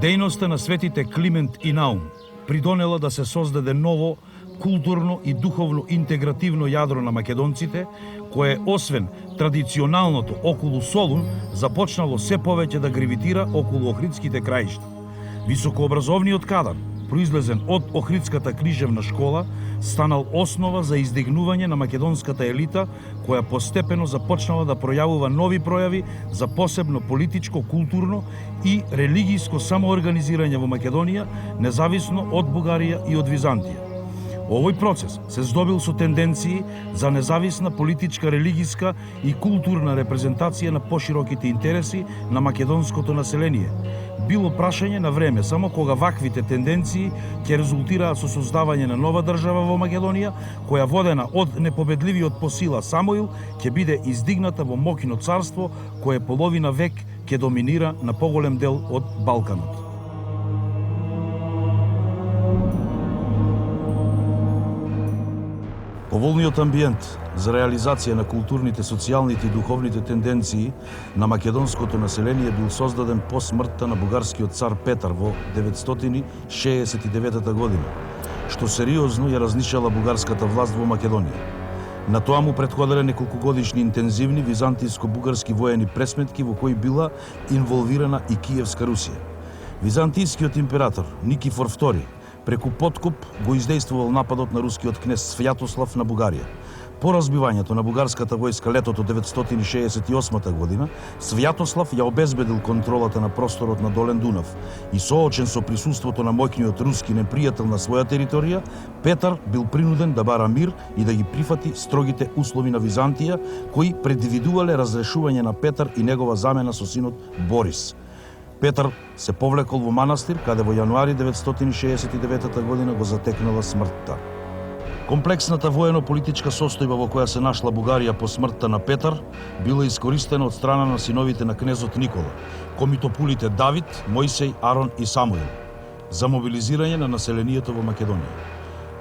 Дејноста на светите Климент и Наум придонела да се создаде ново културно и духовно интегративно јадро на македонците, кое освен традиционалното околу Солун, започнало се повеќе да гравитира околу Охридските краишта. Високообразовниот кадар, произлезен од Охридската книжевна школа, станал основа за издигнување на македонската елита, која постепено започнала да пројавува нови пројави за посебно политичко, културно и религијско самоорганизирање во Македонија, независно од Бугарија и од Византија. Овој процес се здобил со тенденции за независна политичка, религијска и културна репрезентација на пошироките интереси на македонското население. Било прашање на време само кога ваквите тенденции ќе резултираат со создавање на нова држава во Македонија, која водена од непобедливиот по сила Самуил ќе биде издигната во моќно царство кое половина век ќе доминира на поголем дел од Балканот. Поволниот амбиент за реализација на културните, социјалните и духовните тенденции на македонското население бил создаден по смртта на бугарскиот цар Петар во 969 година, што сериозно ја разнишала бугарската власт во Македонија. На тоа му претходеле неколкугодишни интензивни византиско-бугарски воени пресметки во кои била инволвирана и Киевска Русија. Византискиот император Никифор II преку подкуп го издействувал нападот на рускиот кнез Свјатослав на Бугарија. По разбивањето на бугарската војска летото 968 година, Свјатослав ја обезбедил контролата на просторот на Долен Дунав и соочен со присуството на моќниот руски непријател на своја територија, Петар бил принуден да бара мир и да ги прифати строгите услови на Византија, кои предвидувале разрешување на Петар и негова замена со синот Борис. Петар се повлекол во манастир, каде во јануари 969 година го затекнала смртта. Комплексната воено-политичка состојба во која се нашла Бугарија по смртта на Петар била искористена од страна на синовите на кнезот Никола, комитопулите Давид, Мојсеј, Арон и Самуил, за мобилизирање на населението во Македонија.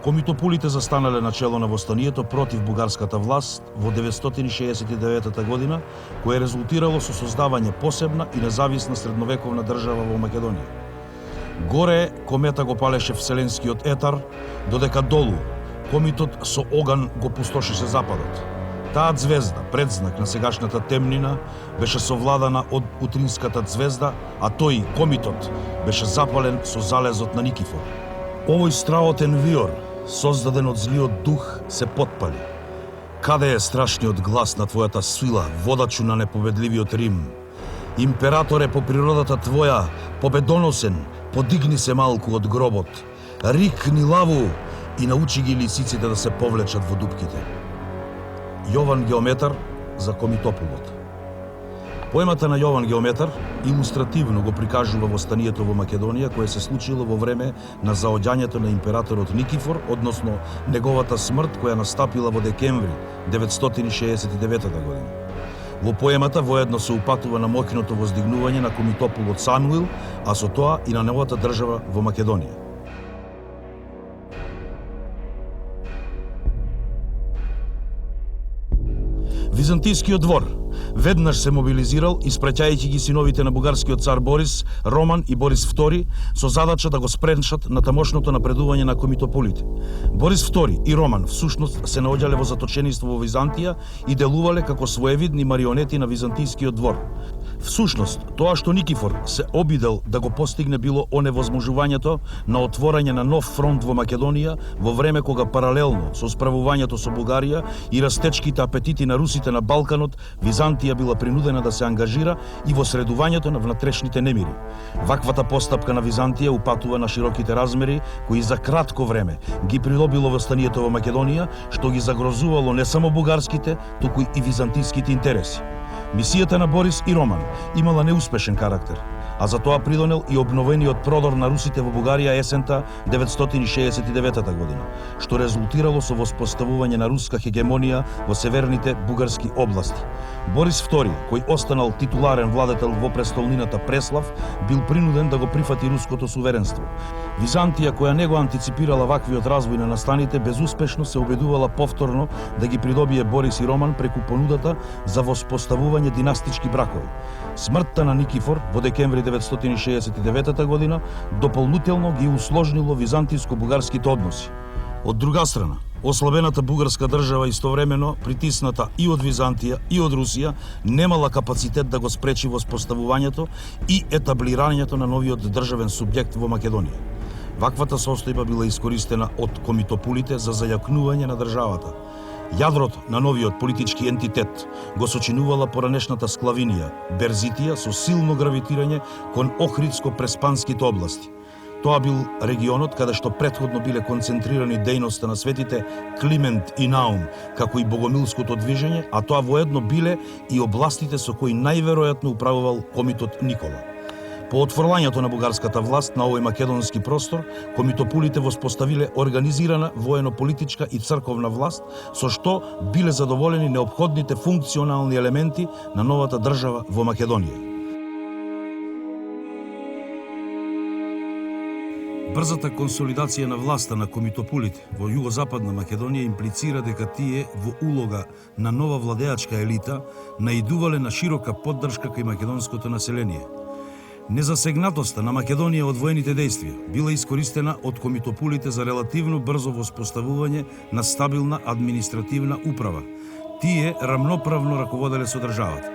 Комитопулите застанале начело на востанието против бугарската власт во 969 година, кое резултирало со создавање посебна и независна средновековна држава во Македонија. Горе комета го палеше вселенскиот етар, додека долу комитот со оган го пустошеше западот. Таа ѕвезда, предзнак на сегашната темнина, беше совладана од утринската ѕвезда, а тој, комитот, беше запален со залезот на Никифор. Овој страотен виор, создаден од злиот дух, се потпали. Каде е страшниот глас на твојата сила, водачу на непобедливиот Рим? Императоре, по природата твоја, победоносен, подигни се малку од гробот. Рикни лаву и научи ги лисиците да се повлечат во дупките. Јован Геометар за комитопулот. Поемата на Јован Геометар илустративно го прикажува востанието во Македонија кое се случило во време на заоѓањето на императорот Никифор, односно неговата смрт која настапила во декември 969 година. Во поемата воедно се упатува на моќното воздигнување на комитопулот Самуил, а со тоа и на новата држава во Македонија. Византискиот двор веднаш се мобилизирал, испраќајќи ги синовите на бугарскиот цар Борис, Роман и Борис II, со задача да го спречат на тамошното напредување на комитополите. Борис II и Роман всушност се наоѓале во заточениство во Византија и делувале како своевидни марионети на византискиот двор. Всушност, тоа што Никифор се обидел да го постигне било оневозможувањето на отворање на нов фронт во Македонија во време кога паралелно со справувањето со Бугарија и растечките апетити на русите на Балканот, Византија била принудена да се ангажира и во средувањето на внатрешните немири. Ваквата постапка на Византија упатува на широките размери, кои за кратко време ги придобило восстанието во Македонија, што ги загрозувало не само бугарските, туку и византиските интереси. Мисијата на Борис и Роман имала неуспешен карактер, а за тоа придонел и обновениот продор на русите во Бугарија есента 969 година, што резултирало со воспоставување на руска хегемонија во северните бугарски области. Борис II, кој останал титуларен владетел во престолнината Преслав, бил принуден да го прифати руското суверенство. Византија, која не го антиципирала ваквиот развој на настаните, безуспешно се обидувала повторно да ги придобие Борис и Роман преку понудата за воспоставување династички бракови. Смртта на Никифор во декември 969 година дополнително ги усложнило византиско-бугарските односи. Од друга страна, ослабената бугарска држава истовремено, притисната и од Византија и од Русија, немала капацитет да го спречи воспоставувањето и етаблирањето на новиот државен субјект во Македонија. Ваквата состојба била искористена од комитопулите за зајакнување на државата. Јадрото на новиот политички ентитет го сочинувала поранешната Склавинија, Берзитија, со силно гравитирање кон Охридско-преспанските области. Тоа бил регионот каде што претходно биле концентрирани дејноста на светите Климент и Наум, како и богомилското движење, а тоа воедно биле и областите со кои најверојатно управувал комитот Никола. По отфрлањето на бугарската власт на овој македонски простор, комитопулите воспоставиле организирана воено-политичка и црковна власт, со што биле задоволени неопходните функционални елементи на новата држава во Македонија. Брзата консолидација на власта на комитопулите во југозападна Македонија имплицира дека тие во улога на нова владеачка елита наидувале на широка поддршка кај македонското население. Незасегнатоста на Македонија од воените действија била искористена од комитопулите за релативно брзо воспоставување на стабилна административна управа. Тие рамноправно раководеле со државата.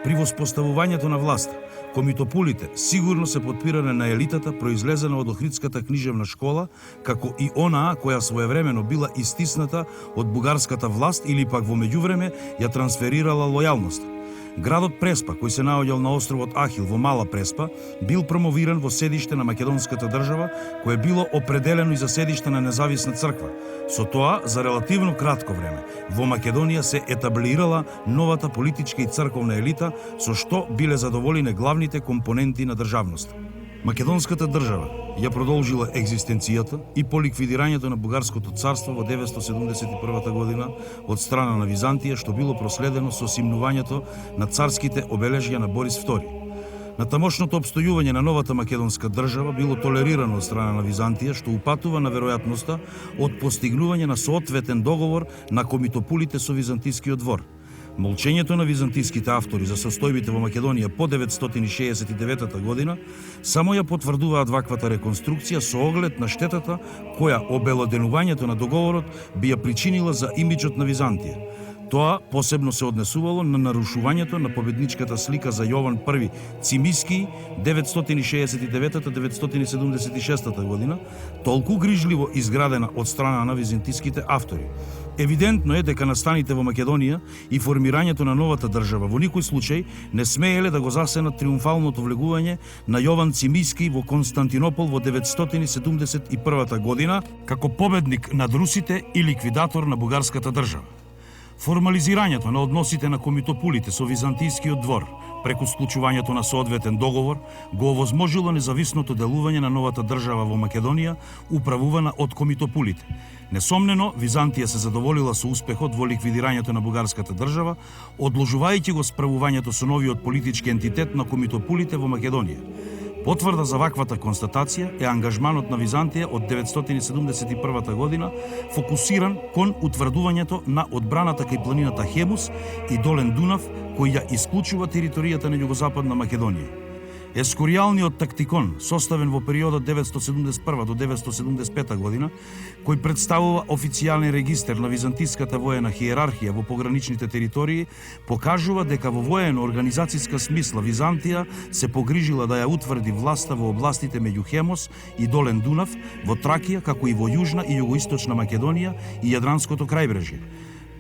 При воспоставувањето на власта, комитопулите сигурно се подпиране на елитата произлезена од Охридската книжевна школа, како и онаа која своевремено била истисната од бугарската власт или пак во меѓувреме ја трансферирала лојалноста. Градот Преспа, кој се наоѓал на островот Ахил во Мала Преспа, бил промовиран во седиште на македонската држава, кое било определено и за седиште на независна црква. Со тоа, за релативно кратко време, во Македонија се етаблирала новата политичка и црковна елита, со што биле задоволени главните компоненти на државноста. Македонската држава ја продолжила екзистенцијата и по ликвидирањето на бугарското царство во 971 година од страна на Византија, што било проследено со симнувањето на царските обележја на Борис II. На тамошното обстојување на новата македонска држава било толерирано од страна на Византија, што упатува на веројатноста од постигнување на соодветен договор на комитопулите со византискиот двор. Молчењето на византиските автори за состојбите во Македонија по 969 година само ја потврдуваат ваквата реконструкција со оглед на штетата која обелоденувањето на договорот би ја причинила за имиџот на Византија. Тоа посебно се однесувало на нарушувањето на победничката слика за Јован I Цимиски 969-976 година, толку грижливо изградена од страна на византиските автори. Евидентно е дека настаните во Македонија и формирањето на новата држава во никој случај не смееле да го засенат триумфалното влегување на Јован Цимиски во Константинопол во 971 година како победник над русите и ликвидатор на бугарската држава. Формализирањето на односите на комитопулите со византискиот двор преку склучувањето на соодветен договор го овозможило независното делување на новата држава во Македонија, управувана од комитопулите. Несомнено, Византија се задоволила со успехот во ликвидирањето на бугарската држава, одложувајќи го справувањето со новиот политички ентитет на комитопулите во Македонија. Потврда за ваквата констатација е ангажманот на Византија од 971 година, фокусиран кон утврдувањето на одбраната кај планината Хемус и долен Дунав, кој ја исклучува територијата на југозападна Македонија. Ескоријалниот тактикон, составен во периодот 971 до 975 година, кој представува официјален регистер на византиската воена хиерархија во пограничните територии, покажува дека во воено-организацијска смисла Византија се погрижила да ја утврди власта во областите меѓу Хемос и долен Дунав, во Тракија, како и во јужна и југоисточна Македонија и Јадранското крајбрежје.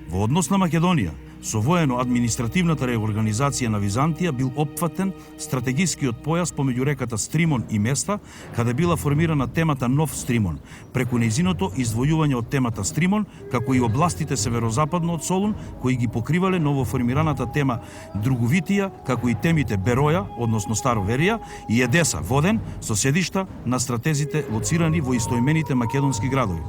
Во однос на Македонија, Со воено-административната реорганизација на Византија бил опфатен стратегискиот појас помеѓу реката Стримон и Места, каде била формирана темата Нов Стримон, преку нејзиното издвојување од темата Стримон, како и областите северозападно од Солун, кои ги покривале новоформираната тема Друговитија, како и темите Бероја, односно Староверија, и Едеса, Воден, со седишта на стратезите лоцирани во истоимените македонски градови.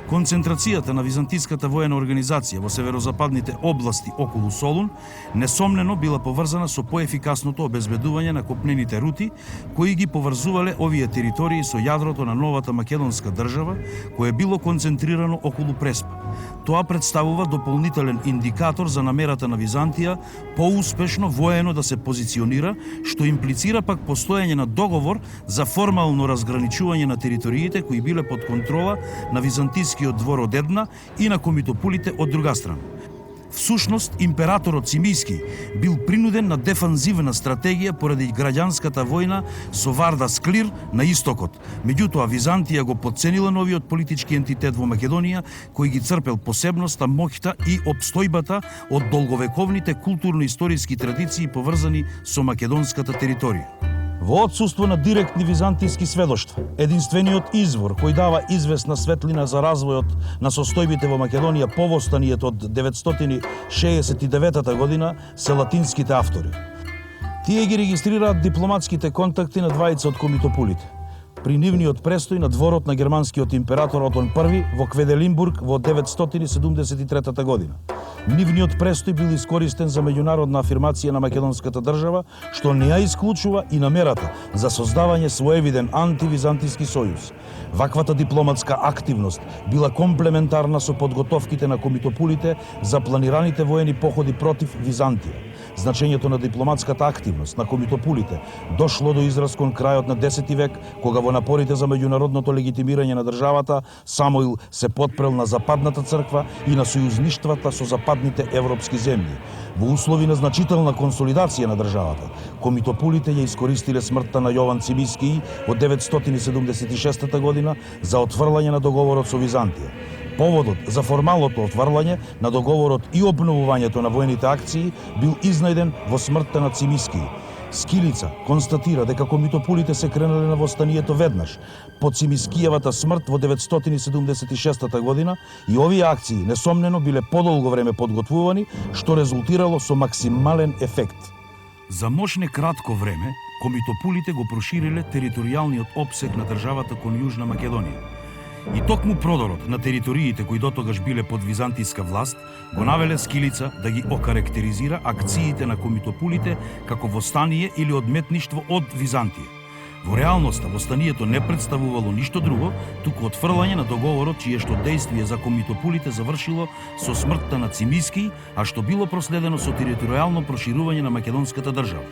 Концентрацијата на византиската воена организација во северозападните области околу Солун несомнено била поврзана со поефикасното обезбедување на копнените рути, кои ги поврзувале овие територии со јадрото на новата македонска држава, кое било концентрирано околу Преспа. Тоа представува дополнителен индикатор за намерата на Византија поуспешно воено да се позиционира, што имплицира пак постоење на договор за формално разграничување на териториите кои биле под контрола на византискиот двор од една и на комитополите од друга страна. Всушност, императорот Цимиски бил принуден на дефанзивна стратегија поради граѓанската војна со Варда Склир на истокот. Меѓутоа, Византија го потценила новиот политички ентитет во Македонија, кој ги црпел посебноста, моќта и обстојбата од долговековните културно-историски традиции поврзани со македонската територија. Во отсуство на директни византиски сведоштва, единствениот извор кој дава известна светлина за развојот на состојбите во Македонија по востанието од 969 година се латинските автори. Тие ги регистрираат дипломатските контакти на двајца од комитополите при нивниот престој на дворот на германскиот император Отон I во Кведелинбург во 973 година. Нивниот престој бил искористен за меѓународна афирмација на македонската држава, што не ја исклучува и намерата за создавање своевиден антивизантиски сојуз. Ваквата дипломатска активност била комплементарна со подготовките на комитополите за планираните воени походи против Византија. Значењето на дипломатската активност на комитополите дошло до израз кон крајот на 10 век, кога во напорите за меѓународното легитимирање на државата Самуил се потпрел на Западната црква и на сојузништвата со западните европски земји. Во услови на значителна консолидација на државата, комитополите ја искористиле смртта на Јован Цимиски во 976 година за отфрлање на договорот со Византија. Поводот за формалното отврлање на договорот и обновувањето на воените акции бил изнајден во смртта на Цимиски. Скилица констатира дека комитополите се кренале на востанието веднаш по Цимискијевата смрт во 976 година и овие акции несомнено биле подолго време подготвувани, што резултирало со максимален ефект. За мошне кратко време, комитополите го прошириле територијалниот опсег на државата кон Јужна Македонија. И токму продорот на териториите кои дотогаш биле под византиска власт, го навеле Скилица да ги окарактеризира акциите на комитополите како востание или одметништво од Византија. Во реалноста, востанието не представувало ништо друго, туку отфрлање на договорот чие што дејствие за комитополите завршило со смртта на Цимиски, а што било проследено со територијално проширување на македонската држава.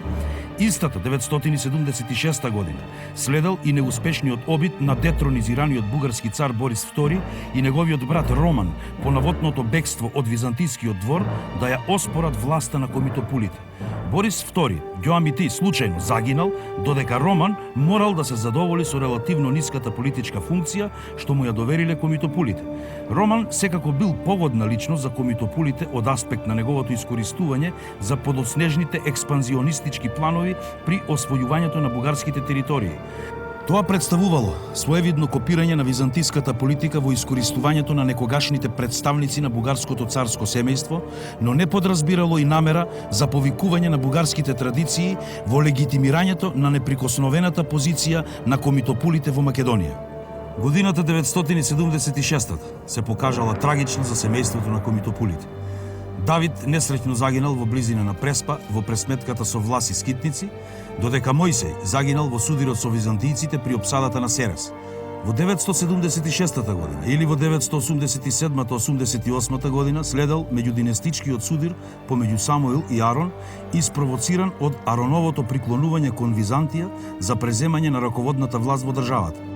Истата 976 година следел и неуспешниот обид на детронизираниот бугарски цар Борис II и неговиот брат Роман по наводното бегство од византискиот двор да ја оспорат власта на комитополите. Борис II, ѓоамити, случајно загинал, додека Роман морал да се задоволи со релативно ниската политичка функција што му ја довериле комитополите. Роман секако бил погодна личност за комитополите од аспект на неговото искористување за подоцнежните експанзионистички планови при освојувањето на бугарските територии. Тоа представувало своевидно копирање на византиската политика во искористувањето на некогашните представници на бугарското царско семејство, но не подразбирало и намера за повикување на бугарските традиции во легитимирањето на неприкосновената позиција на комитополите во Македонија. Годината 976 се покажала трагична за семејството на комитополите. Давид несреќно загинал во близина на Преспа во пресметката со Влас и скитници, додека Мојсеј загинал во судирот со византијците при опсадата на Серес. Во 976 година или во 987-88 година следел меѓудинестичкиот судир помеѓу Самуил и Арон, испровоциран од Ароновото приклонување кон Византија за преземање на раководната власт во државата.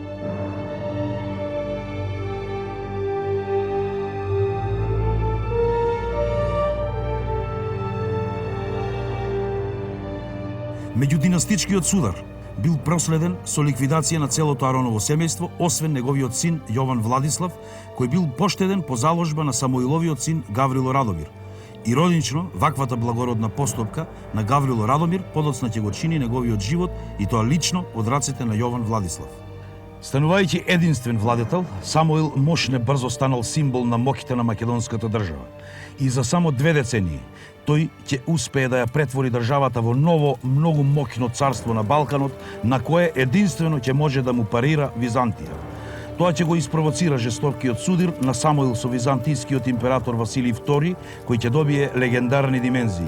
Меѓудинастичкиот судар бил проследен со ликвидација на целото Ароново семејство, освен неговиот син Јован Владислав, кој бил поштеден по заложба на Самуиловиот син Гаврило Радомир. Иронично, ваквата благородна постапка на Гаврил Радомир подоцна ќе го чини неговиот живот и тоа лично од рацете на Јован Владислав. Станувајќи единствен владетел, Самуил Мошне брзо станал символ на моќта на македонската држава. И за само 2 децении тој ќе успее да ја претвори државата во ново, многу моќно царство на Балканот, на кое единствено ќе може да му парира Византија. Тоа ќе го испровоцира жестокиот судир на Самуил со византискиот император Василий II, кој ќе добие легендарни димензии.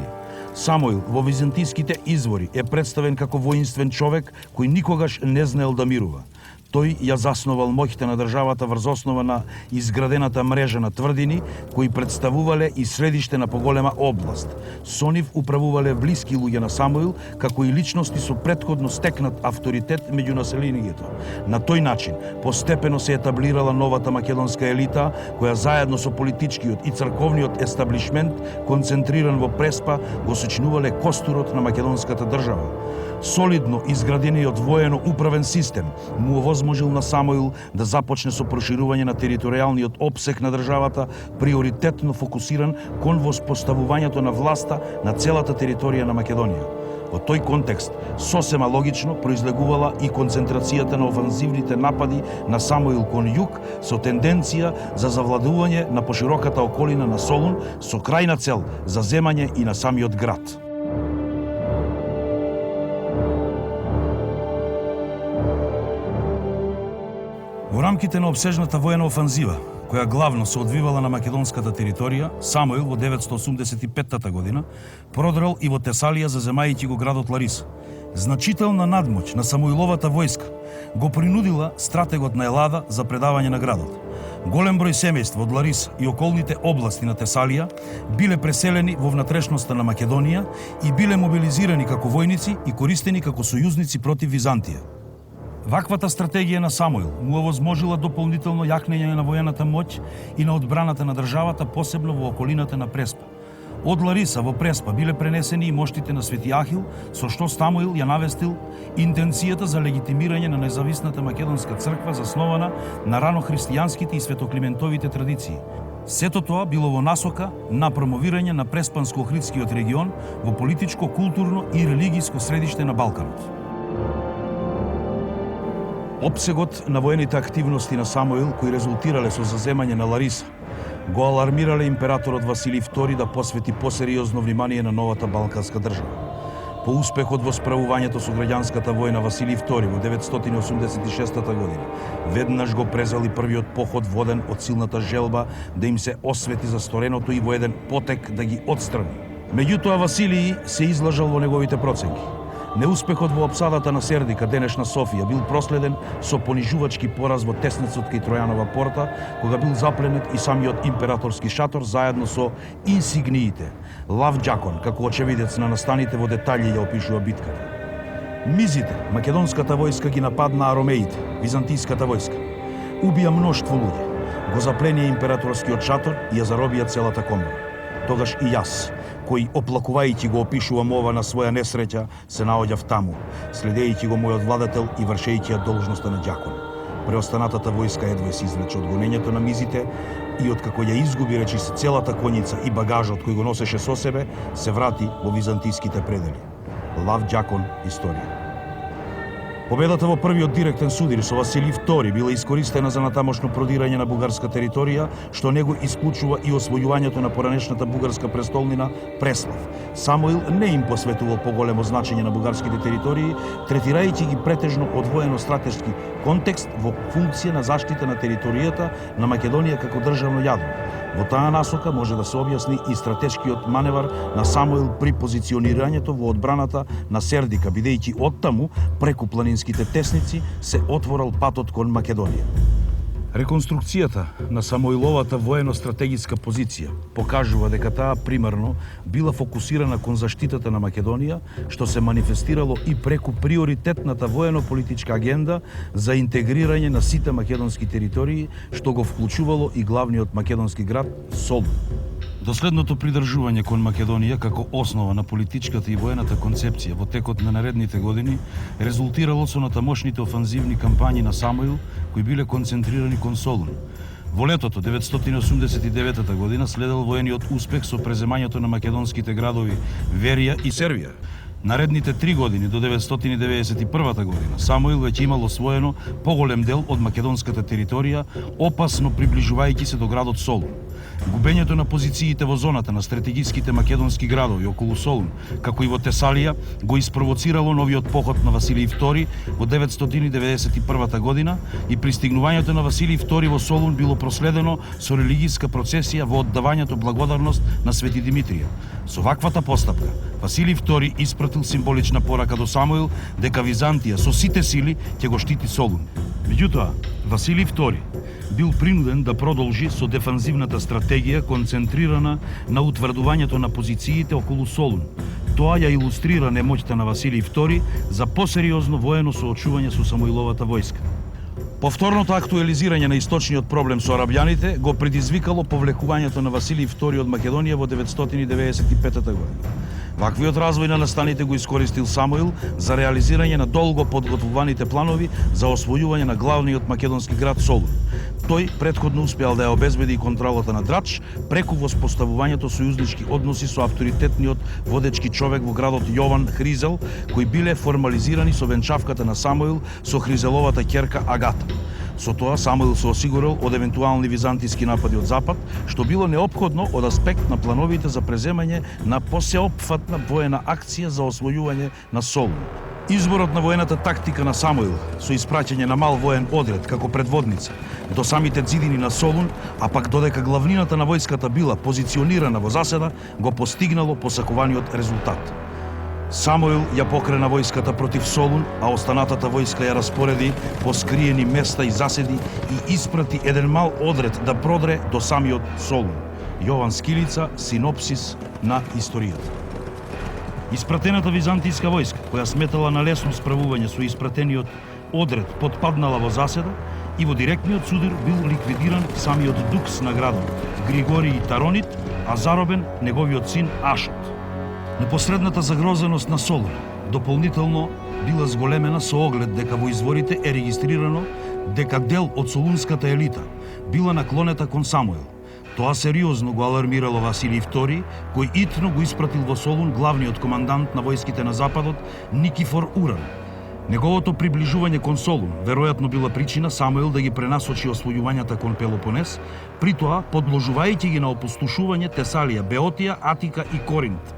Самуил во византиските извори е представен како воинствен човек кој никогаш не знаел да мирува. Тој ја заснувал моќта на државата врз основа на изградената мрежа на тврдини, кои представувале и средиште на поголема област. Со нив управувале блиски луѓе на Самуил, како и личности со претходно стекнат авторитет меѓу населението. На тој начин, постепено се етаблирала новата македонска елита, која заедно со политичкиот и црковниот естаблишмент, концентриран во Преспа, го сочинувале костурот на македонската држава. Солидно изградениот воено-управен систем му овозможил на Самуил да започне со проширување на територијалниот опсег на државата, приоритетно фокусиран кон воспоставувањето на власта на целата територија на Македонија. Во тој контекст, сосема логично произлегувала и концентрацијата на офанзивните напади на Самуил кон југ со тенденција за завладување на пошироката околина на Солун со крајна цел за земање и на самиот град. Во рамките на обсежната воена офанзива, која главно се одвивала на македонската територија, Самуил во 985 година продрал и во Тесалија заземајќи го градот Лариса. Значителна надмоќ на Самуиловата војска го принудила стратегот на Елада за предавање на градот. Голем број семејства од Лариса и околните области на Тесалија биле преселени во внатрешноста на Македонија и биле мобилизирани како војници и користени како сојузници против Византија. Ваквата стратегија на Самуил му овозможила дополнително јакнење на воената моќ и на одбраната на државата, посебно во околината на Преспа. Од Лариса во Преспа биле пренесени и моштите на Свети Ахил, со што Самуил ја навестил интенцијата за легитимирање на независната македонска црква заснована на ранохристијанските и светоклиментовите традиции. Сето тоа било во насока на промовирање на Преспанско-Охридскиот регион во политичко, културно и религиско средиште на Балканот. Опсегот на воените активности на Самуил, кои резултирале со заземање на Лариса, го алармирале императорот Василий II да посвети посериозно внимание на новата балканска држава. По успехот во справувањето со граѓанската војна, Василий II во 986 година веднаш го презали првиот поход воден од силната желба да им се освети за стореното и во еден потек да ги отстрани. Меѓутоа Василий се излажал во неговите проценки. Неуспехот во опсадата на Сердика, денешна Софија, бил проследен со понижувачки пораз во тесницот кај Тројанова порта, кога бил запленет и самиот императорски шатор заедно со инсигниите. Лав Џакон, како очевидец на настаните, во детаљи ја опишува битката. Мизите, македонската војска ги нападна аромеите, византиската војска. Убија мноштво луѓе, го запленија императорскиот шатор и ја заробија целата комора. Тогаш и јас, кој оплакувајќи го опишувам ова на своја несреќа, се наоѓав таму, следејќи го мојот владетел и вршејќи ја должноста на џакон. Преостанатата војска едва се извлече од гонењето на мизите и откако ја изгуби речи се целата коњица и багажот кој го носеше со себе, се врати во византиските предели. Лав Џакон, историја. Победата во првиот директен судир со Василий II била искористена за натамошно продирање на бугарска територија, што него исклучува и освојувањето на поранешната бугарска престолнина Преслав. Самуил не им посветувал поголемо значење на бугарските територии, третирајќи ги претежно од воено-стратешки контекст во функција на заштита на територијата на Македонија како државно јадро. Во таа насока може да се објасни и стратешкиот маневар на Самуил при позиционирањето во одбраната на Сердика, бидејќи оттаму, преку планинските тесници, се отворал патот кон Македонија. Реконструкцијата на Самуиловата воено-стратегиска позиција покажува дека таа примарно била фокусирана кон заштитата на Македонија, што се манифестирало и преку приоритетната воено-политичка агенда за интегрирање на сите македонски територии, што го вклучувало и главниот македонски град Солун. Доследното придржување кон Македонија како основа на политичката и воената концепција во текот на наредните години резултирало со натамошните офанзивни кампањи на Самуил, кои биле концентрирани кон Солун. Во летото 989 година следел воениот успех со преземањето на македонските градови Верија и Сервија. Наредните 3 години до 991 година Самуил веќе имал освоено поголем дел од македонската територија, опасно приближувајќи се до градот Солун. Губењето на позициите во зоната на стратегиските македонски градови околу Солун, како и во Тесалија, го испровоцирало новиот поход на Василий II во 991 година и пристигнувањето на Василий II во Солун било проследено со религиска процесија во оддавањето благодарност на Свети Димитрија. Со ваквата постапка, Василий II испратил символична порака до Самуил дека Византија со сите сили ќе го штити Солун. Меѓутоа, Василий II бил принуден да продолжи со дефанзивната стратегија концентрирана на утврдувањето на позициите околу Солун. Тоа ја илустрира немоќта на Василий II за посериозно воено соочување со Самуиловата војска. Повторното актуализирање на источниот проблем со арабјаните го предизвикало повлекувањето на Василий II од Македонија во 995 година. Ваквиот развој на настаните го искористил Самуил за реализирање на долго подготвуваните планови за освојување на главниот македонски град Солун. Тој претходно успеал да ја обезбеди контролата на Драч преку воспоставувањето сојузнички односи со авторитетниот водечки човек во градот Јован Хризел, кои биле формализирани со венчавката на Самуил со Хризеловата ќерка Агата. Со тоа Самуил се осигурил од евентуални византиски напади од запад, што било неопходно од аспект на плановите за преземање на посеопфатна воена акција за освојување на Солун. Изборот на воената тактика на Самуил со испраќање на мал воен одред како предводница до самите ѕидини на Солун, а пак додека главнината на војската била позиционирана во заседа, го постигнало посакуваниот резултат. Самуил ја покрена војската против Солун, а останатата војска ја распореди по скриени места и заседи и испрати еден мал одред да продре до самиот Солун. Јован Скилица, синопсис на историјата. Испратената византијска војска, која сметала на лесно справување со испратениот одред, потпаднала во заседа и во директниот судир бил ликвидиран самиот дукс на градот, Григорий Таронит, а заробен неговиот син Ашот. Непосредната загрозеност на Солун дополнително била зголемена со оглед дека во изворите е регистрирано дека дел од солунската елита била наклонета кон Самуил. Тоа сериозно го алармирало Василий II, кој итно го испратил во Солун главниот командант на војските на западот Никифор Уран. Неговото приближување кон Солун веројатно била причина Самуил да ги пренасочи освојувањата кон Пелопонес, при тоа подложувајќи ги на опустошување Тесалија, Беотија, Атика и Коринт.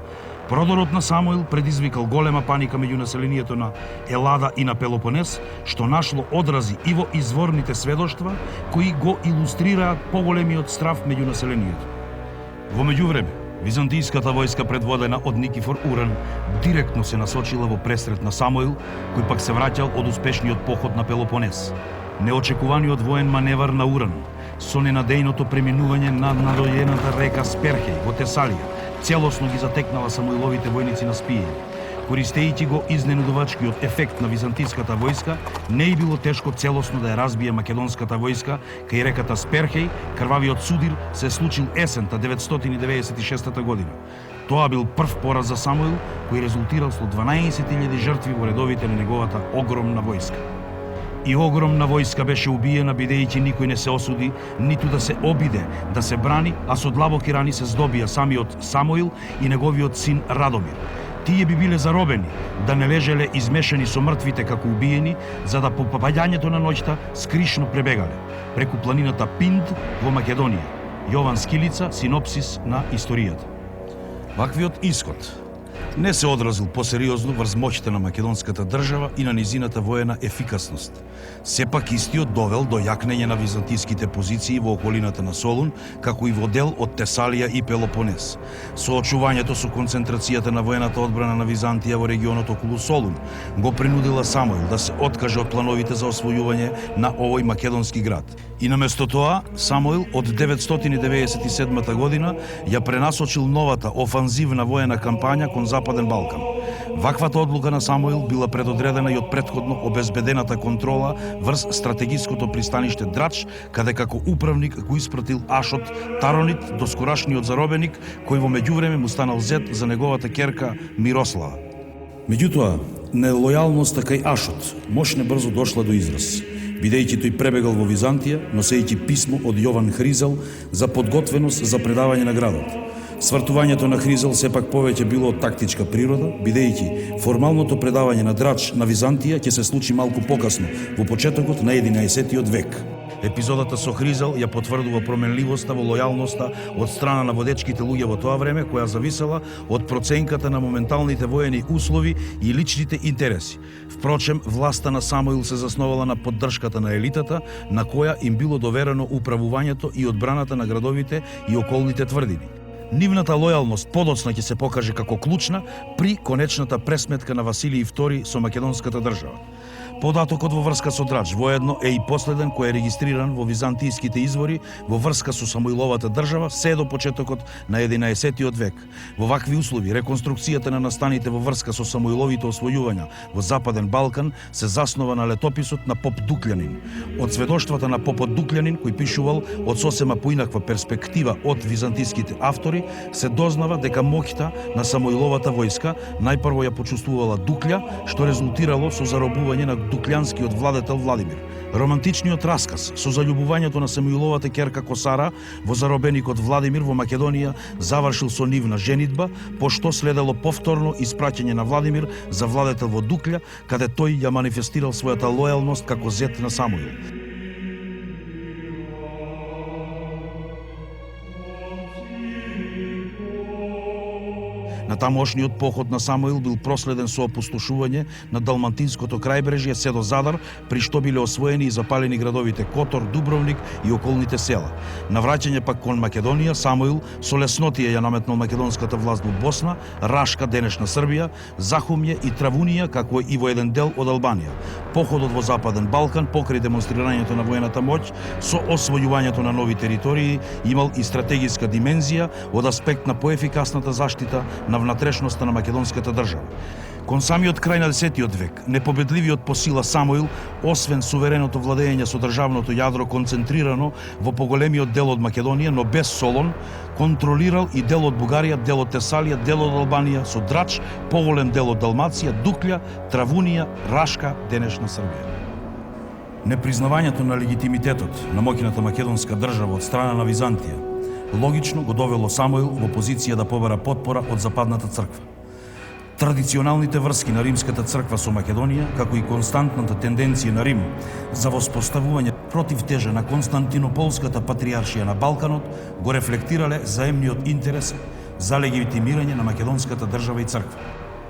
Продорот на Самуил предизвикал голема паника меѓу населението на Елада и на Пелопонес, што нашло одрази и во изворните сведоштва, кои го илустрираат поголемиот страв меѓу населението. Во меѓувреме, византијската војска предводена од Никифор Уран директно се насочила во пресрет на Самуил, кој пак се враќал од успешниот поход на Пелопонес. Неочекуваниот воен маневар на Уран, со ненадејното преминување на надојената река Сперхеј во Тесалија, целосно ги затекнала Самуиловите војници на спиење. Користејќи го изненадувачкиот ефект на византиската војска, не е било тешко целосно да ја разбие македонската војска кај реката Сперхеј. Крвавиот судир се случил есента 996 година. Тоа бил прв пораз за Самуил, кој резултирал со 12.000 жртви во редовите на неговата огромна војска. И огромна војска беше убиена, бидејќи никој не се осуди, ниту да се обиде да се брани, а со длабоки рани се здобија самиот Самуил и неговиот син Радомир. Тие би биле заробени, да не лежеле измешани со мртвите како убиени, за да по папаѓањето на ноќта скришно пребегале преку планината Пинд во Македонија. Јован Скилица, синопсис на историјата. Ваквиот исход не се одразил посериозно врз моќта на македонската држава и на низината воена ефикасност. Сепак истиот довел до јакнење на византиските позиции во околината на Солун, како и во дел од Тесалија и Пелопонес. Соочувањето со концентрацијата на воената одбрана на Византија во регионот околу Солун го принудила Самуил да се откаже од плановите за освојување на овој македонски град. И наместо тоа, Самуил од 997 година ја пренасочил новата офанзивна воена кампања кон Западен Балкан. Ваквата одлука на Самуил била предодредена и од претходно обезбедената контрола врз стратегиското пристаниште Драч, каде како управник го испратил Ашот Таронит, доскорашниот заробеник, кој во меѓувреме му станал зет за неговата ќерка Мирослава. Меѓутоа, нелојалноста кај Ашот мошне брзо дошла до израз, бидејќи тој пребегал во Византија, носејќи писмо од Јован Хризел за подготвеност за предавање на градот. Свртувањето на Хризел сепак повеќе било од тактичка природа, бидејќи формалното предавање на Драч на Византија ќе се случи малку покасно, во почетокот на 11-тиот век. Епизодата со Хризел ја потврдува променливоста во лојалноста од страна на водечките луѓе во тоа време, која зависела од проценката на моменталните воени услови и личните интереси. Впрочем, власта на Самуил се засновала на поддршката на елитата, на која им било доверено управувањето и одбраната на градовите и околните тврдини. Нивната лојалност подоцна ќе се покаже како клучна при конечната пресметка на Василий II со македонската држава. Податокот во врска со Драч воедно е и последен кој е регистриран во византиските извори во врска со Самуиловата држава се до почетокот на 11-тиот век. Во вакви услови реконструкцијата на настаните во врска со Самуиловите освојувања во Западен Балкан се заснова на летописот на поп Дуклјанин. Од сведоштвата на попот Дуклјанин, кој пишувал од сосема поинаква перспектива од византиските автори, се дознава дека моќта на Самуиловата војска најпрво ја почувствувала Дуклја, што резултирало со заробување на дуклјанскиот владетел Владимир. Романтичниот расказ со заљубувањето на Самуиловата ќерка Косара во заробеникот Владимир во Македонија завршил со нивна женитба, пошто следело повторно испраќање на Владимир за владетел во Дуклја, каде тој ја манифестирал својата лојалност како зет на Самуил. На тамошниот поход на Самуил бил проследен со опустошување на Далматинското крајбрежје се до Задар, при што биле освоени и запалени градовите Котор, Дубровник и околните села. На враќање пак кон Македонија, Самуил со леснотија ја наметнал македонската власт во Босна, Рашка, денешна Србија, Захумје и Травунија, како и во еден дел од Албанија. Походот во Западен Балкан, покрај демонстрирањето на воената моќ, со освојувањето на нови територии, имал и стратегиска димензија од аспект на поефикасната заштита на внатрешноста на македонската држава. Кон самиот крај на 10-тиот век, непобедливиот по сила Самуил, освен сувереното владење со државното јадро концентрирано во поголемиот дел од Македонија, но без Солон, контролирал и дел од Бугарија, дел од Тесалија, дел од Албанија, со Драч, поголем дел од Далмација, Дуклја, Травунија, Рашка, денешна Србија. Непризнавањето на легитимитетот на моќната македонска држава од страна на Византија логично го довело Самуил во позиција да побара потпора од Западната црква. Традиционалните врски на Римската црква со Македонија, како и константната тенденција на Рим за воспоставување противтежа на Константинополската патриаршија на Балканот, го рефлектирале заемниот интерес за легитимирање на македонската држава и црква.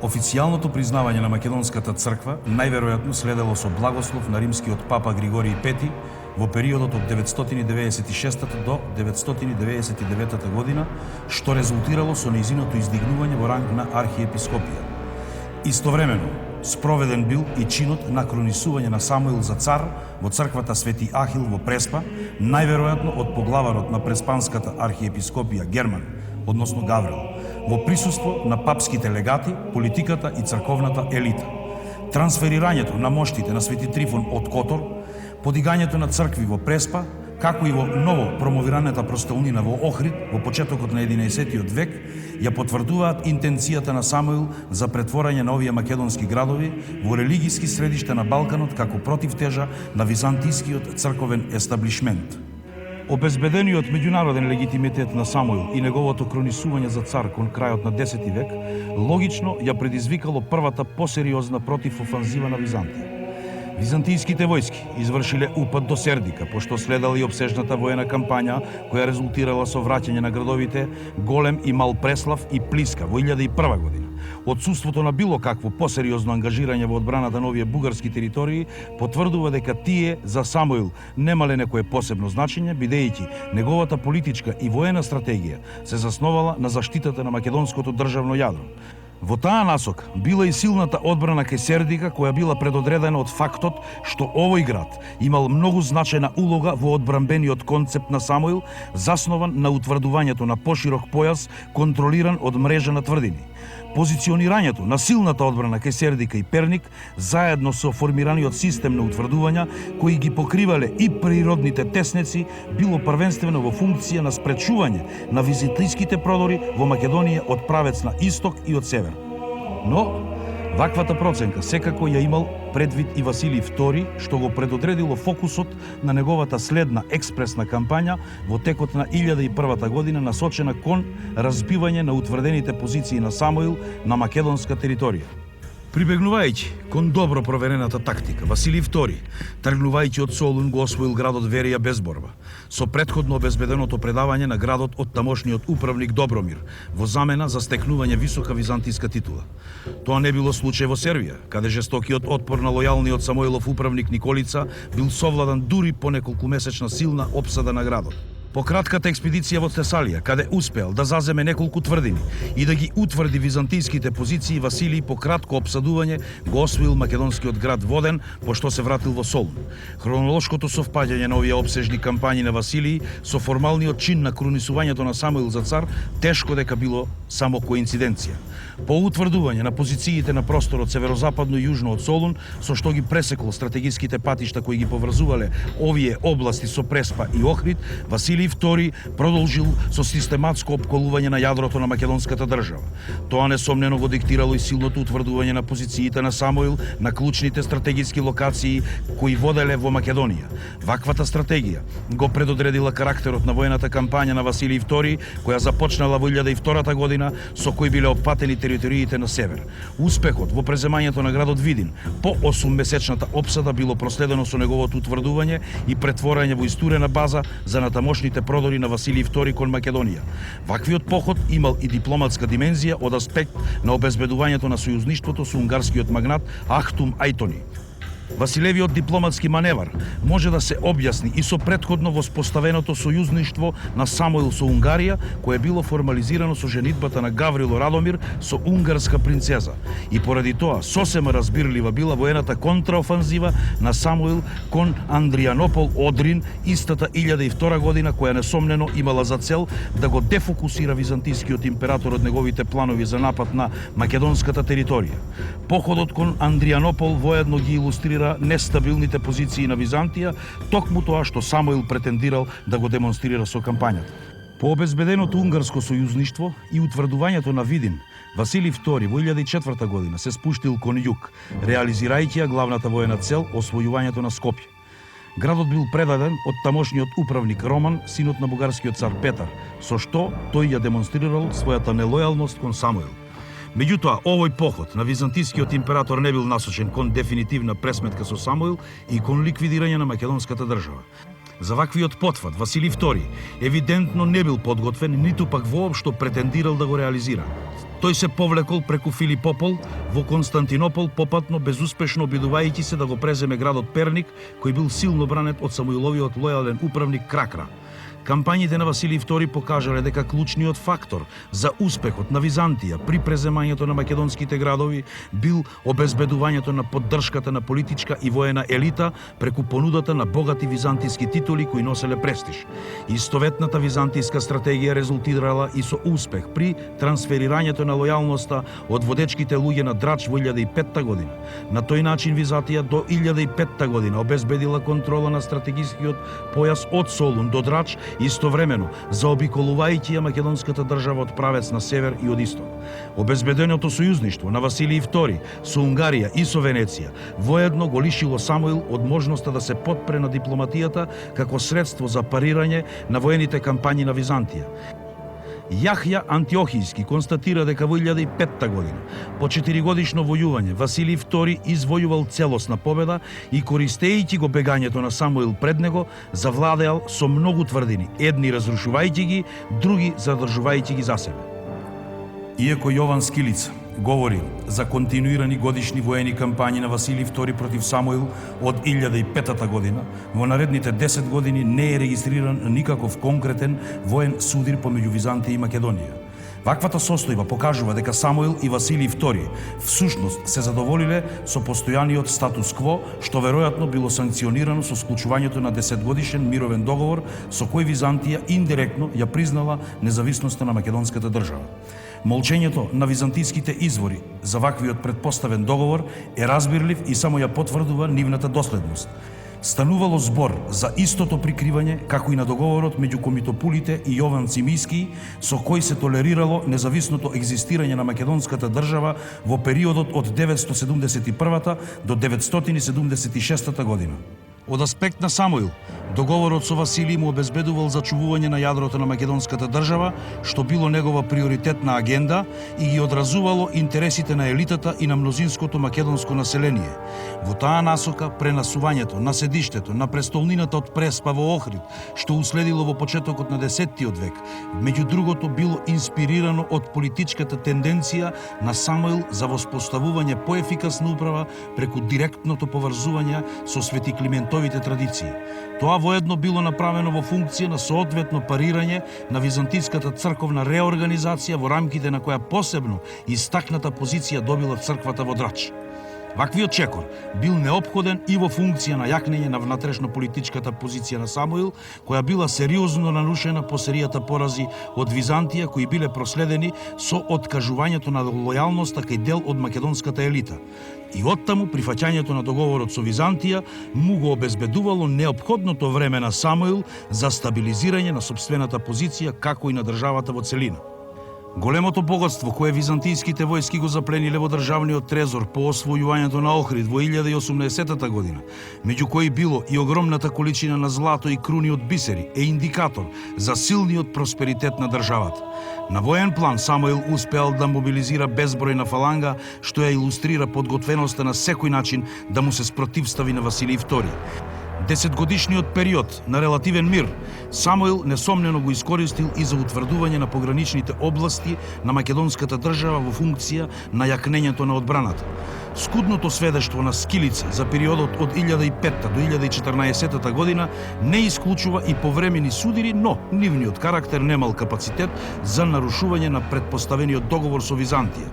Официјалното признавање на македонската црква најверојатно следело со благослов на римскиот папа Григорий V во периодот од 996 до 999 година, што резултирало со нејзиното издигнување во ранг на архиепископија. Истовремено, спроведен бил и чинот на кронисување на Самуил за цар во црквата Свети Ахил во Преспа, најверојатно од поглаварот на Преспанската архиепископија Герман, односно Гаврил, во присуство на папските легати, политиката и црковната елита. Трансферирањето на моштите на Свети Трифон од Котор, подигањето на цркви во Преспа, како и во ново промовираната простолнина во Охрид во почетокот на 11-тиот век, ја потврдуваат интенцијата на Самуил за претворање на овие македонски градови во религиски средишта на Балканот како противтежа на византискиот црковен естаблишмент. Обезбедениот меѓународен легитимитет на Самуил и неговото кронисување за цар кон крајот на 10 век логично ја предизвикало првата посериозна противофанзива на Византија. Византиските војски извршиле упад до Сердика, пошто следала и обсежната воена кампања која резултирала со враќање на градовите Голем и Мал Преслав и Плиска во 1001 година. Отсуството на било какво посериозно ангажирање во одбраната на овие бугарски територии потврдува дека тие за Самуил немале некое посебно значење, бидејќи неговата политичка и воена стратегија се засновала на заштитата на македонското државно јадро. Во таа насока била и силната одбрана кај Сердика, која била предодредена од фактот што овој град имал многу значајна улога во одбранбениот концепт на Самуил, заснован на утврдувањето на поширок појас контролиран од мрежа на тврдини. Позиционирањето на силната одбрана кај Сердика и Перник, заедно со формираниот систем на утврдувања, кои ги покривале и природните теснеци, било првенствено во функција на спречување на византиските продори во Македонија од правец на исток и од север. Но, Ваквата проценка секако ја имал предвид и Василий II, што го предодредило фокусот на неговата следна експресна кампања во текот на 1001 година насочена кон разбивање на утврдените позиции на Самуил на македонска територија. Прибегнувајќи кон добро проверената тактика, Василий II, тргнувајќи од Солун, го освоил градот Верија без борба, со претходно обезбеденото предавање на градот од тамошниот управник Добромир, во замена за стекнување висока византиска титула. Тоа не било случај во Сербија, каде жестокиот отпор на лојалниот Самоилов управник Николица бил совладан дури по неколкумесечна силна опсада на градот. По кратката експедиција во Тесалија, каде успеал да заземе неколку тврдини и да ги утврди византиските позиции, Василий по кратко опсадување го освоил македонскиот град Воден, по што се вратил во Солун. Хронолошкото совпаѓање на овие опсежни кампањи на Василий со формалниот чин на крунисувањето на Самуил за цар тешко дека било само коинциденција. По утврдување на позициите на просторот северозападно и јужно од Солун, со што ги пресекол стратегиските патишта кои ги поврзувале овие области со Преспа и Охрид, Василий II продолжил со систематско опколување на јадрото на македонската држава. Тоа несомнено го диктирало и силното утврдување на позициите на Самуил на клучните стратегиски локации кои воделе во Македонија. Ваквата стратегија го предодредила карактерот на војната кампања на Василий II, која започнала во 1002 година, со кој биле опфатени териториите на север. Успехот во преземањето на градот Видин по 8-месечната опсада било проследено со неговото утврдување и претворање во истурена база за натамошните продори на Василий II кон Македонија. Ваквиот поход имал и дипломатска димензија од аспект на обезбедувањето на сојузништвото со унгарскиот магнат Ахтум Ајтони. Василевиот дипломатски маневар може да се објасни и со претходно воспоставеното сојузништво на Самуил со Унгарија, кое било формализирано со женитбата на Гаврило Радомир со унгарска принцеза. И поради тоа сосема разбирлива била воената контраофанзива на Самуил кон Андријанопол Одрин истата 1002 година, која несомнено имала за цел да го дефокусира византискиот император од неговите планови за напад на македонската територија. Походот кон Андријанопол воедно ги илустрира нестабилните позиции на Византија, токму тоа што Самуил претендирал да го демонстрира со кампањата. По обезбеденото унгарско сојузништво и утврдувањето на Видин, Василий II во 1004 година се спуштил кон југ, реализирајќи ја главната воена цел освојувањето на Скопје. Градот бил предаден од тамошниот управник Роман, синот на бугарскиот цар Петар, со што тој ја демонстрирал својата нелојалност кон Самуил. Меѓутоа, овој поход на византискиот император не бил насочен кон дефинитивна пресметка со Самуил и кон ликвидирање на македонската држава. За ваквиот потфат Василий II евидентно не бил подготвен, ниту пак воопшто претендирал да го реализира. Тој се повлекол преку Филипопол во Константинопол, попатно безуспешно обидувајќи се да го преземе градот Перник, кој бил силно бранет од Самуиловиот лојален управник Кракра. Кампањите на Василий II покажале дека клучниот фактор за успехот на Византија при преземањето на македонските градови бил обезбедувањето на поддршката на политичка и воена елита преку понудата на богати византиски титули кои носеле престиж. Истоветната византиска стратегија резултирала и со успех при трансферирањето на лојалноста од водечките луѓе на Драч во 1005 година. На тој начин Византија до 1005 година обезбедила контрола на стратегискиот појас од Солун до Драч, истовремено заобиколувајќи ја македонската држава од правец на север и од исток. Обезбеденото сојузништво на Василий II со Унгарија и со Венеција воедно го лишило Самуил од можноста да се потпре на дипломатијата како средство за парирање на воените кампањи на Византија. Јахја Антиохијски констатира дека во 1005 година, по 4-годишно војување, Василий II извојувал целосна победа и користејќи го бегањето на Самуил пред него, завладеал со многу тврдини, едни разрушувајќи ги, други задржувајќи ги за себе. Иако Јован Скилица говори за континуирани годишни воени кампањи на Василий II против Самуил од 1005 година, во наредните 10 години не е регистриран никаков конкретен воен судир помеѓу Византија и Македонија. Ваквата состојба покажува дека Самуил и Василий II всушност се задоволиле со постојаниот статус-кво, што веројатно било санкционирано со склучувањето на 10-годишен мировен договор со кој Византија индиректно ја признала независноста на македонската држава. Молчењето на византиските извори за ваквиот предпоставен договор е разбирлив и само ја потврдува нивната доследност. Станувало збор за истото прикривање, како и на договорот меѓу комитопулите и Јован Цимиски, со кој се толерирало независното екзистирање на македонската држава во периодот од 971 до 976 година. Од аспект на Самуил, договорот со Василий му обезбедувал зачувување на јадрото на македонската држава, што било негова приоритетна агенда и ги одразувало интересите на елитата и на мнозинското македонско население. Во таа насока, пренасувањето на седиштето на престолнината од Преспа во Охрид, што уследило во почетокот на 10-тиот век, меѓу другото било инспирирано од политичката тенденција на Самуил за воспоставување поефикасна управа преку директното поврзување со Свети Климентовите традиции. Тоа воедно било направено во функција на соодветно парирање на византиската црковна реорганизација во рамките на која посебно истакната позиција добила црквата во Драч. Ваквиот чекор бил неопходен и во функција на јакнење на внатрешно-политичката позиција на Самуил, која била сериозно нарушена по серијата порази од Византија кои биле проследени со откажувањето на лојалноста кај дел од македонската елита. И оттаму прифаќањето на договорот со Византија му го обезбедувало неопходното време на Самуил за стабилизирање на сопствената позиција како и на државата во целина. Големото богатство кое византиските војски го заплениле во државниот трезор по освојувањето на Охрид во 1080 година, меѓу кои било и огромната количина на злато и круни од бисери, е индикатор за силниот просперитет на државата. На воен план Самуил успеал да мобилизира безбројна фаланга, што ја илустрира подготвеноста на секој начин да му се спротивстави на Василий II. 10-годишниот период на релативен мир Самуил несомнено го искористил и за утврдување на пограничните области на македонската држава во функција на јакнењето на одбраната. Скудното сведештво на Скилица за периодот од 1005 до 1014 година не исклучува и повремени судири, но нивниот карактер немал капацитет за нарушување на предпоставениот договор со Византија.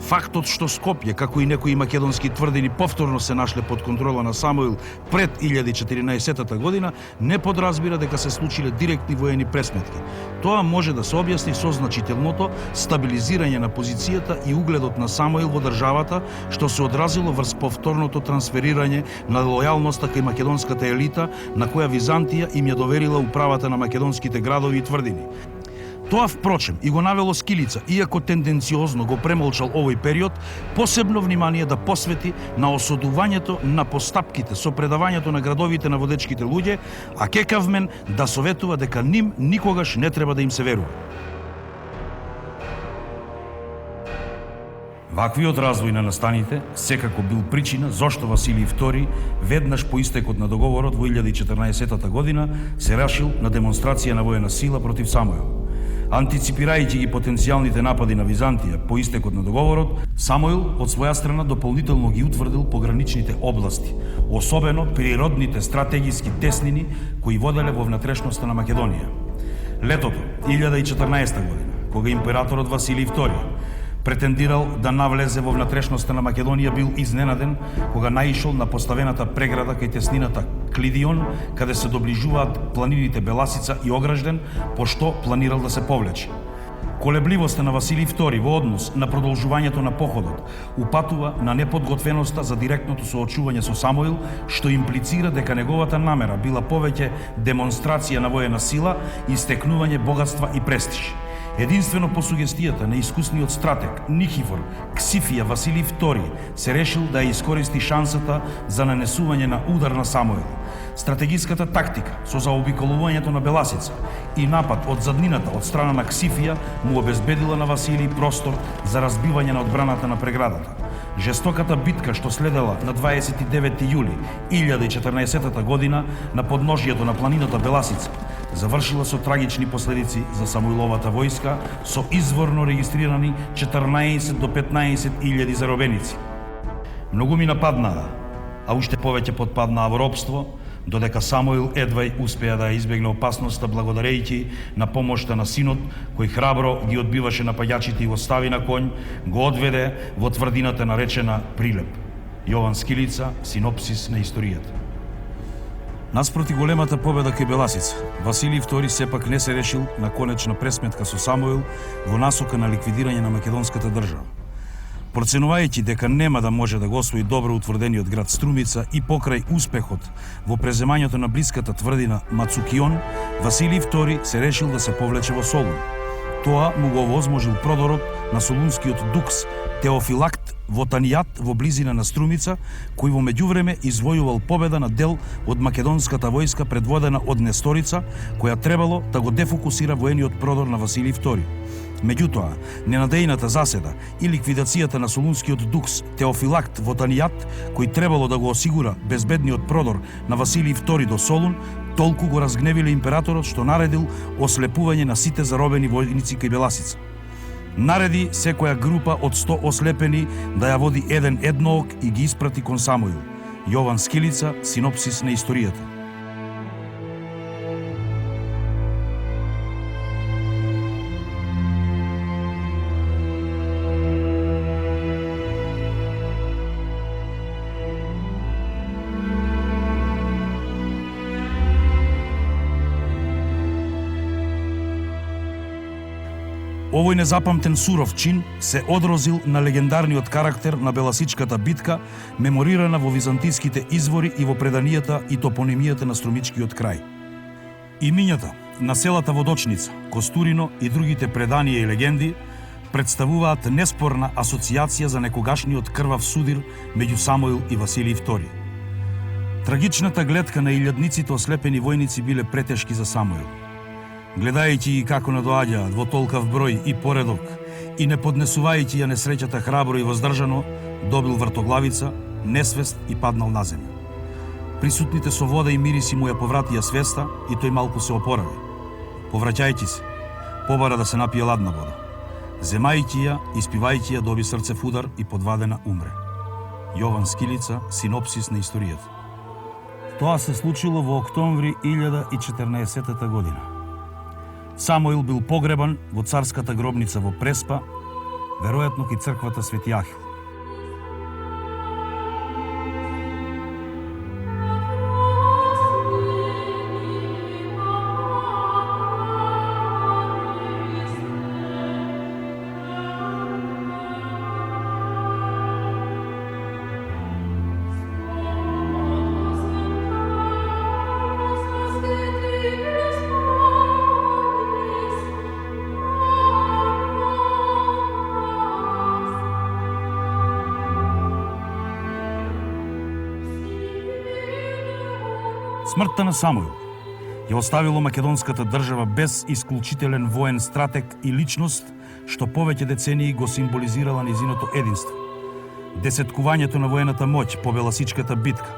Фактот што Скопје, како и некои македонски тврдини, повторно се нашле под контрола на Самуил пред 1014 година, не подразбира дека се случиле директни воени пресметки. Тоа може да се објасни со значителното стабилизирање на позицијата и угледот на Самуил во државата, што се одразило врз повторното трансферирање на лојалноста кај македонската елита, на која Византија им ја доверила управата на македонските градови и тврдини. Тоа, впрочем, и го навело Скилица, иако тенденциозно го премолчал овој период, посебно внимание да посвети на осудувањето на постапките со предавањето на градовите на водечките луѓе, а кекавмен да советува дека ним никогаш не треба да им се верува. Ваквиот развој на настаните секако бил причина зошто Василий II веднаш по истекот на договорот во 1014 година се решил на демонстрација на воена сила против Самуил. Антиципирајќи ги потенцијалните напади на Византија по истекот на договорот, Самуил од своја страна дополнително ги утврдил пограничните области, особено природните стратегиски теснини кои воделе во внатрешноста на Македонија. Летото 1014 година, кога императорот Василий II претендирал да навлезе во внатрешноста на Македонија, бил изненаден кога наишол на поставената преграда кај теснината Клидион, каде се доближуваат планините Беласица и Огражден, пошто планирал да се повлече. Колебливоста на Василий II во однос на продолжувањето на походот упатува на неподготвеноста за директното соочување со Самуил, што имплицира дека неговата намера била повеќе демонстрација на воена сила и стекнување богатства и престиж. Единствено по сугестијата на искусниот стратег Нихифор Ксифија Василий II се решил да ја искористи шансата за нанесување на удар на Самуил. Стратегиската тактика со заобиколувањето на Беласица и напад од заднината од страна на Ксифија му обезбедила на Василий простор за разбивање на одбраната на преградата. Жестоката битка што следела на 29 јули 1014 година на подножјето на планината Беласица завршила со трагични последици за Самуиловата војска, со изворно регистрирани 14 до 15 илјади заробеници. Многу ми нападнаа, а уште повеќе потпаднаа во робство, додека Самуил едвај успеа да избегне опасноста благодарејќи на помошта на синот, кој храбро ги одбиваше напаѓачите и го стави на конј, го одведе во тврдината наречена Прилеп. Јован Скилица, синопсис на историјата. Наспроти големата победа кај Беласица, Василий II сепак не се решил на конечна пресметка со Самуил во насока на ликвидирање на македонската држава. Проценувајќи дека нема да може да го освои добро утврдениот град Струмица и покрај успехот во преземањето на блиската тврдина Мацукион, Василий II се решил да се повлече во Солун. Тоа му го овозможил продорот на солунскиот дукс Теофилакт Вотанијат во близина на Струмица, кој во меѓувреме извојувал победа на дел од македонската војска предводена од Несторица, која требало да го дефокусира воениот продор на Василий II. Меѓутоа, ненадејната заседа и ликвидацијата на солунскиот дукс Теофилакт Вотанијат, кој требало да го осигура безбедниот продор на Василий II до Солун, толку го разгневиле императорот што наредил ослепување на сите заробени војници кај Беласица. Нареди секоја група од 100 ослепени да ја води еден едноок и ги испрати кон Самуил. Јован Скилица, синопсис на историјата. Овој незапамтен суров чин се одрозил на легендарниот карактер на Беласичката битка, меморирана во византиските извори и во преданијата и топонимијата на Струмичкиот крај. Имињата на селата Водочница, Костурино и другите преданија и легенди представуваат неспорна асоциација за некогашниот крвав судир меѓу Самуил и Василий II. Трагичната гледка на илјадниците ослепени војници биле претешки за Самуил. Гледајќи ги како надоаѓаат во толкав број и поредок и не поднесувајќи ја несреќата храбро и воздржано, добил вртоглавица, несвест и паднал на земја. Присутните со вода и мириси му ја повратија свеста и тој малку се опорави. Повраќајќи се, побара да се напие ладна вода. Земајќи ја, испивајќи ја, доби срцев удар и подвадена умре. Јован Скилица, синопсис на историјата. Тоа се случило во октомври 1014 година. Самуил бил погребан во царската гробница во Преспа, веројатно кај црквата Свети Ахил. Смртта на Самуил ја оставило македонската држава без исклучителен воен стратег и личност, што повеќе децении го символизирала низиното единство. Десеткувањето на воената моќ по Беласичката битка,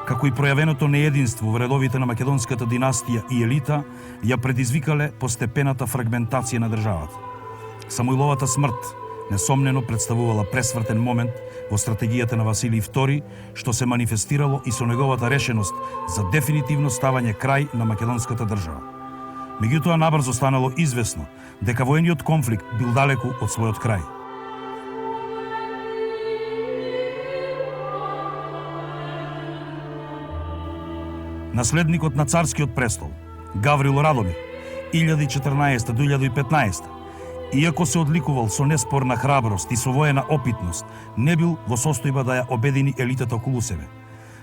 како и пројавеното неединство во редовите на македонската династија и елита, ја предизвикале постепената фрагментација на државата. Самуиловата смрт несомнено представувала пресвртен момент во стратегијата на Василий II, што се манифестирало и со неговата решеност за дефинитивно ставање крај на македонската држава. Меѓутоа, набрзо станало известно дека воениот конфликт бил далеку од својот крај. Наследникот на царскиот престол, Гаврил Радомир, 1014-2015, иако се одликувал со неспорна храброст и со воена опитност, не бил во состојба да ја обедини елитата околу себе.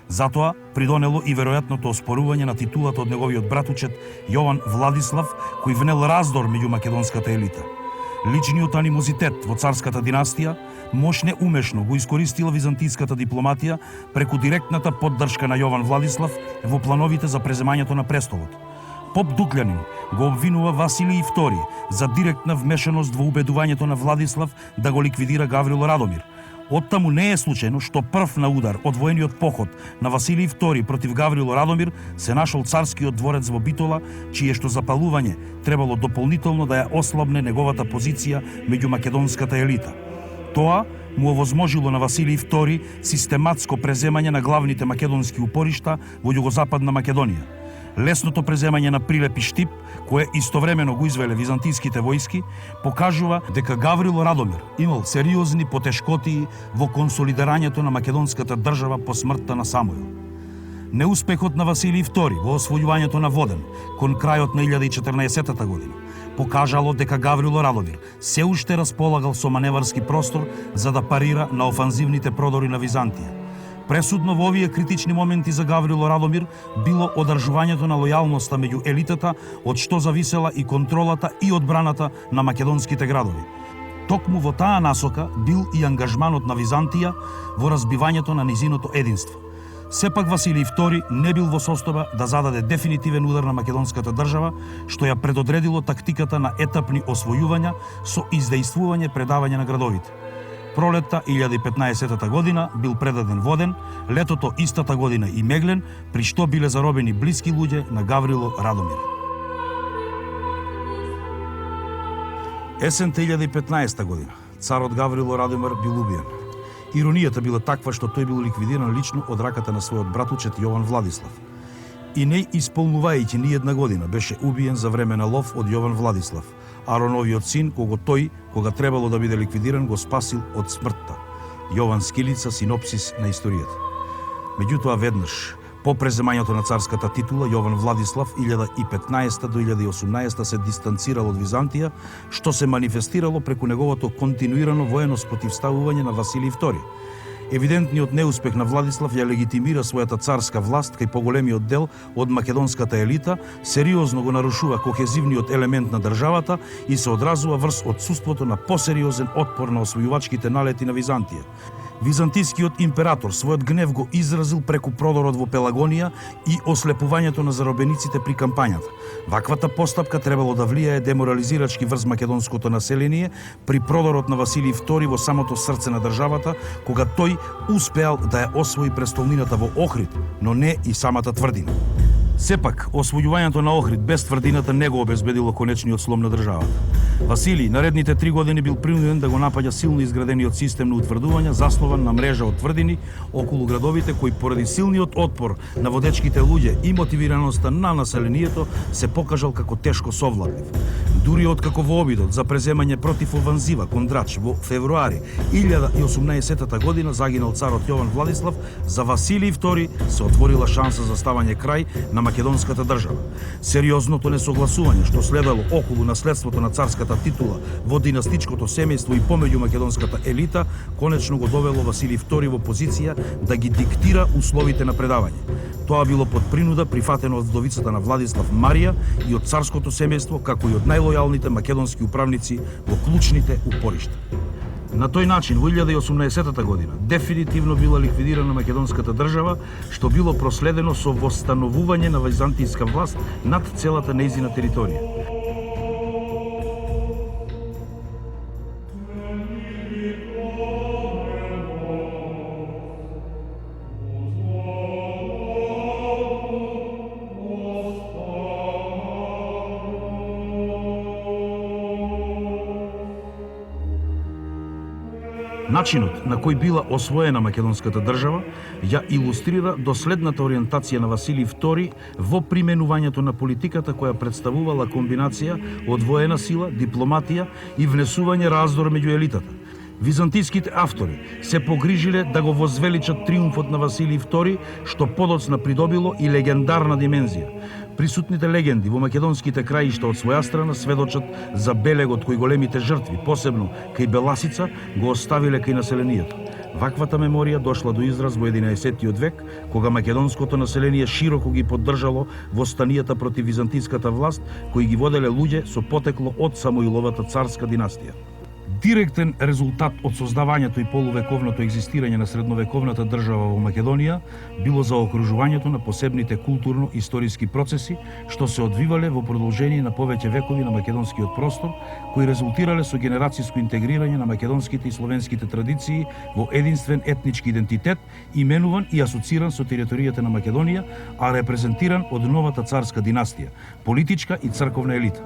Затоа придонело и веројатното оспорување на титулата од неговиот братучет Јован Владислав, кој внел раздор меѓу македонската елита. Личниот анимозитет во царската династија мош неумешно го искористила византиската дипломатија преку директната поддршка на Јован Владислав во плановите за преземањето на престолот. Поп Дуклјанин го обвинува Василий II за директна вмешаност во убедувањето на Владислав да го ликвидира Гаврил Радомир. Оттаму не е случајно што прв на удар од воениот поход на Василий II против Гаврил Радомир се нашол царскиот дворец во Битола, чие што запалување требало дополнително да ја ослабне неговата позиција меѓу македонската елита. Тоа му овозможило на Василий II систематско преземање на главните македонски упоришта во југозападна Македонија. Лесното преземање на Прилеп и Штип, кое истовремено го извеле византиските војски, покажува дека Гаврил Радомир имал сериозни потешкотии во консолидирањето на македонската држава по смртта на Самуил. Неуспехот на Василий II во освојувањето на Воден кон крајот на 1014 година покажало дека Гаврило Радомир се уште располагал со маневарски простор за да парира на офанзивните продори на Византија. Пресудно во овие критични моменти за Гаврило Радомир било одржувањето на лојалноста меѓу елитата, од што зависела и контролата и одбраната на македонските градови. Токму во таа насока бил и ангажманот на Византија во разбивањето на низиното единство. Сепак Василий II не бил во состојба да зададе дефинитивен удар на македонската држава, што ја предодредило тактиката на етапни освојувања со издејствување предавање на градовите. Пролетта 1015 година бил предаден Воден, летото истата година и Меглен, при што биле заробени блиски луѓе на Гаврило Радомир. Есента 1015 година царот Гаврило Радомир бил убиен. Иронијата била таква што тој бил ликвидиран лично од раката на својот братучет Јован Владислав. И не исполнувајќи ни една година беше убиен за време на лов од Јован Владислав, Ароновиот син, кого тој, кога требало да биде ликвидиран, го спасил од смртта. Јован Скилица, синопсис на историјата. Меѓутоа веднаш, по преземањето на царската титула, Јован Владислав 1015 до 1018 се дистанцирал од Византија, што се манифестирало преку неговото континуирано воено спротивставување на Василий II. Евидентниот неуспех на Владислав ја легитимира својата царска власт кај поголемиот дел од македонската елита, сериозно го нарушува кохезивниот елемент на државата и се одразува врз отсуството на посериозен отпор на освојувачките налети на Византија. Византискиот император својот гнев го изразил преку продорот во Пелагонија и ослепувањето на заробениците при кампањата. Ваквата постапка требало да влијае деморализирачки врз македонското население при продорот на Василий II во самото срце на државата, кога тој успеал да ја освои престолнината во Охрид, но не и самата тврдина. Сепак, освојувањето на Охрид без тврдината не го обезбедило конечниот слом на државата. Василий наредните 3 години бил принуден да го напаѓа силно изградениот систем на утврдувања, заснуван на мрежа од тврдини околу градовите, кои поради силниот отпор на водечките луѓе и мотивираноста на населението се покажал како тешко совладлив. Дури откако во обидот за преземање против ованзива кон Драч во февруари 1018 година загинал царот Јован Владислав, за Василий II се отворила шанса за ставање крај на македонската држава. Сериозното несогласување што следало околу наследството на царската титула во династичкото семејство и помеѓу македонската елита конечно го довело Василий II во позиција да ги диктира условите на предавање. Тоа било под принуда прифатено од вдовицата на Владислав Марија и од царското семејство, како и од најлојалните македонски управници во клучните упоришта. На тој начин во 1018 година дефинитивно била ликвидирана македонската држава, што било проследено со восстановување на византијска власт над целата нејзина територија. Начинот на кој била освоена македонската држава ја илустрира доследната ориентација на Василий II во применувањето на политиката која представувала комбинација од воена сила, дипломатија и внесување раздор меѓу елитата. Византиските автори се погрижиле да го возвеличат триумфот на Василий II, што подоцна придобило и легендарна димензија. Присутните легенди во македонските краишта од своја страна сведочат за белегот кој големите жртви, посебно кај Беласица, го оставиле кај населението. Ваквата меморија дошла до израз во 11-тиот век, кога македонското население широко ги поддржало востанијата против византиската власт, кои ги воделе луѓе со потекло од Самоиловата царска династија. Директен резултат од создавањето и полувековното екзистирање на средновековната држава во Македонија било заокружувањето на посебните културно-историски процеси што се одвивале во продолжение на повеќе векови на македонскиот простор, кои резултирале со генерацијско интегрирање на македонските и словенските традиции во единствен етнички идентитет, именуван и асоциран со територијата на Македонија, а репрезентиран од новата царска династија, политичка и црковна елита.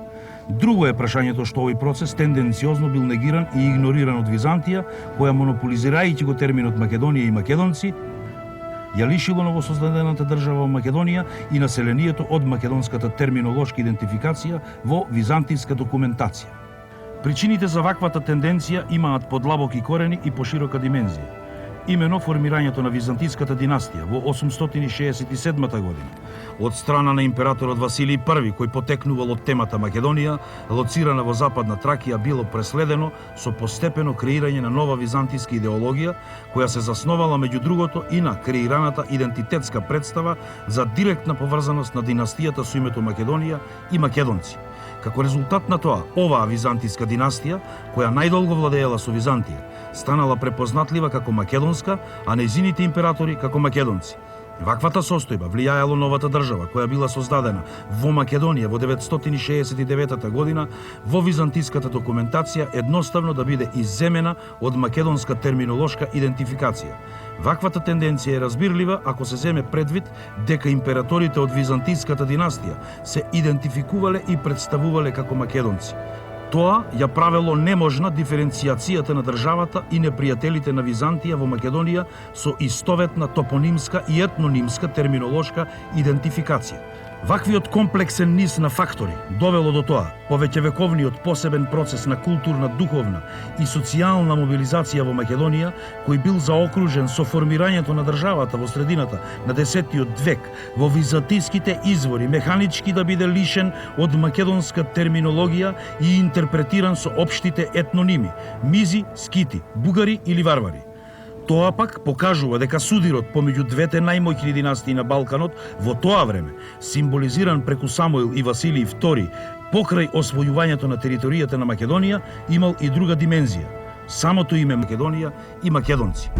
Друго е прашањето што овој процес тенденциозно бил негиран и игнориран од Византија, која монополизирајќи го терминот Македонија и македонци, ја лишило новосоздадената држава во Македонија и населението од македонската терминолошка идентификација во византијска документација. Причините за ваквата тенденција имаат подлабоки корени и поширока димензија. имено формирањето на Византиската династија во 867 година од страна на императорот Василий I, кој потекнувал од темата Македонија, лоцирана во Западна Тракија, било преследено со постепено креирање на нова византиска идеологија, која се засновала меѓу другото и на креираната идентитетска представа за директна поврзаност на династијата со името Македонија и македонци. Како резултат на тоа, оваа византиска династија, која најдолго владеела со Византија, станала препознатлива како македонска, а нејзините императори како македонци. Ваквата состојба влијаело новата држава, која била создадена во Македонија во 969 година, во византиската документација едноставно да биде изземена од македонска терминолошка идентификација. Ваквата тенденција е разбирлива ако се земе предвид дека императорите од византиската династија се идентификувале и представувале како македонци. Тоа ја правело неможна диференцијацијата на државата и непријателите на Византија во Македонија со истоветна топонимска и етнонимска терминолошка идентификација. Ваквиот комплексен низ на фактори довело до тоа повеќевековниот посебен процес на културна, духовна и социјална мобилизација во Македонија, кој бил заокружен со формирањето на државата во средината на 10-тиот век во византиските извори, механички да биде лишен од македонска терминологија и интерпретиран со општите етноними – мизи, скити, бугари или варвари. Тоа пак покажува дека судирот помеѓу двете најмоќни династии на Балканот во тоа време, символизиран преку Самуил и Василий II, покрај освојувањето на територијата на Македонија, имал и друга димензија – самото име Македонија и македонци.